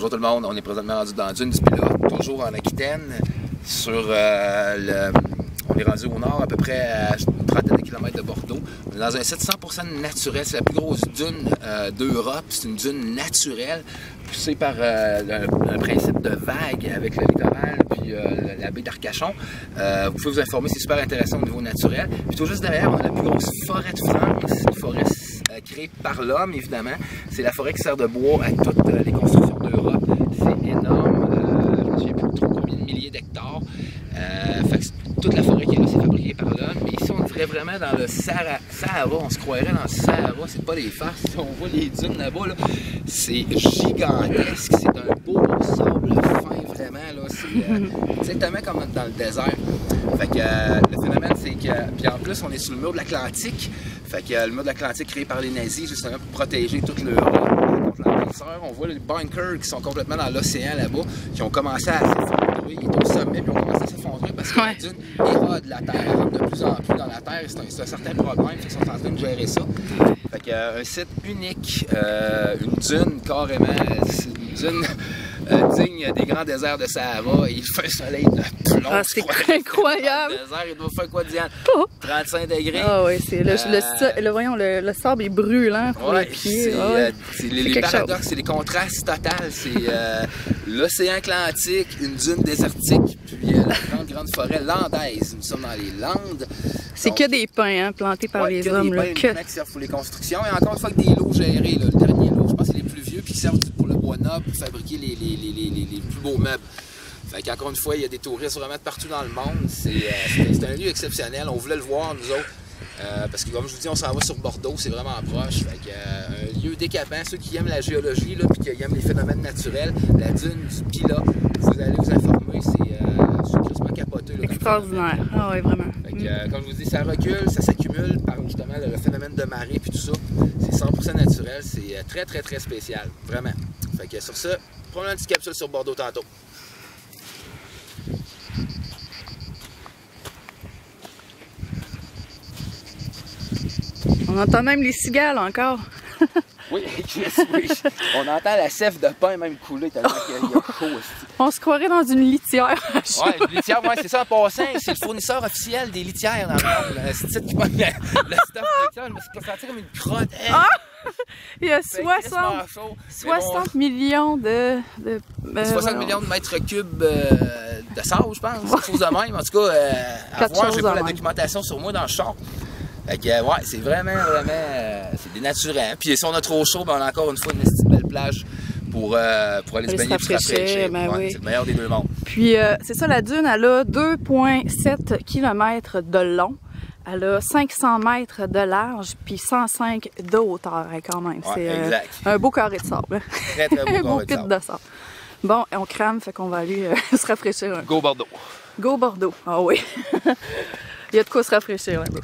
Bonjour tout le monde, on est présentement rendu dans Dune du Pilote, toujours en Aquitaine, on est rendu au nord à peu près à une trentaine de kilomètres de Bordeaux. On est dans un site 100% naturel, c'est la plus grosse dune d'Europe, c'est une dune naturelle, poussée par un principe de vague avec le littoral puis la baie d'Arcachon. Vous pouvez vous informer, c'est super intéressant au niveau naturel. Puis tout juste derrière, on a la plus grosse forêt de France, une forêt créée par l'homme évidemment. C'est la forêt qui sert de bois à toutes les constructions d'Europe. C'est énorme, je ne sais plus trop combien de milliers d'hectares. Toute la forêt qui est là, c'est fabriqué par l'homme. Mais ici, on dirait vraiment dans le Sahara. On se croirait dans le Sahara. C'est pas des farces. On voit les dunes là-bas. Là. C'est gigantesque. C'est un beau sable fin, vraiment. C'est exactement comme dans le désert. Fait que, le phénomène, c'est que... Puis en plus, on est sur le mur de l'Atlantique. Fait que le mur de l'Atlantique créé par les nazis, justement, pour protéger toute l'Europe contre l'envahisseur. On voit les bunkers qui sont complètement dans l'océan là-bas, qui ont commencé à s'effondrer. Ils étaient au sommet, puis ont commencé à s'effondrer parce que la dune érode la terre, elle rentre de plus en plus dans la terre. C'est un certain problème, ils sont en train de gérer ça. Fait que, un site unique, une dune carrément, c'est une dune digne des grands déserts de Sahara. Il fait un soleil de plomb. Ah, c'est incroyable! Le désert, il doit faire quoi, Diane? 35 degrés. Ah oui, c'est le sable est brûlant pour les pieds. Les paradoxes, c'est les contrastes totaux. C'est l'océan Atlantique, une dune désertique, puis la grande forêt landaise. Nous sommes dans les Landes. C'est que des pins hein, plantés par les hommes. Des pins qui servent pour les constructions. Et encore une fois, avec des lots gérés. Là, le dernier lot, je pense que c'est les plus vieux, puis qui servent pour le bois noble, pour fabriquer les plus beaux meubles. Fait qu'encore une fois, il y a des touristes vraiment de partout dans le monde. C'est un lieu exceptionnel. On voulait le voir, nous autres. Parce que comme je vous dis, on s'en va sur Bordeaux, c'est vraiment proche. Fait que, un lieu décapant. Ceux qui aiment la géologie, là, puis qui aiment les phénomènes naturels, la dune du Pilat, vous allez vous informer, c'est justement capoté. Là, extraordinaire. Ah oui, vraiment. Fait que, comme je vous dis, ça recule, ça s'accumule par justement le phénomène de marée puis tout ça. C'est 100% naturel, c'est très très très spécial, vraiment. Fait que sur ça, prenons une petite capsule sur Bordeaux tantôt. On entend même les cigales encore. Oui, oui, on entend la sève de pain même couler tellement qu'il y a chaud aussi. On se croirait dans une litière. Ouais, une litière, ouais, c'est ça en passant. C'est le fournisseur officiel des litières dans le monde. C'est ça qui pogne le stuff de litière. Je me suis senti comme une crotte. Hey. Ah! Il y a 60 millions de 60 millions de mètres cubes de sable, je pense. Quelque chose de même. En tout cas, à voir, j'ai pas la documentation sur moi dans le char. Fait que, ouais, c'est vraiment, c'est dénaturant. Puis si on a trop chaud, ben on a encore une fois une petite belle plage pour aller se baigner et se rafraîchir. Ben ouais, oui. C'est le meilleur des deux mondes. Puis c'est ça, la dune, elle a 2,7 km de long. Elle a 500 mètres de large, puis 105 de hauteur quand même. Ouais, c'est un beau carré de sable. Très, très beau un beau pit de sable. Bon, on crame, fait qu'on va aller se rafraîchir un peu. Go Bordeaux. Go Bordeaux, ah oui. Il y a de quoi se rafraîchir là-bas.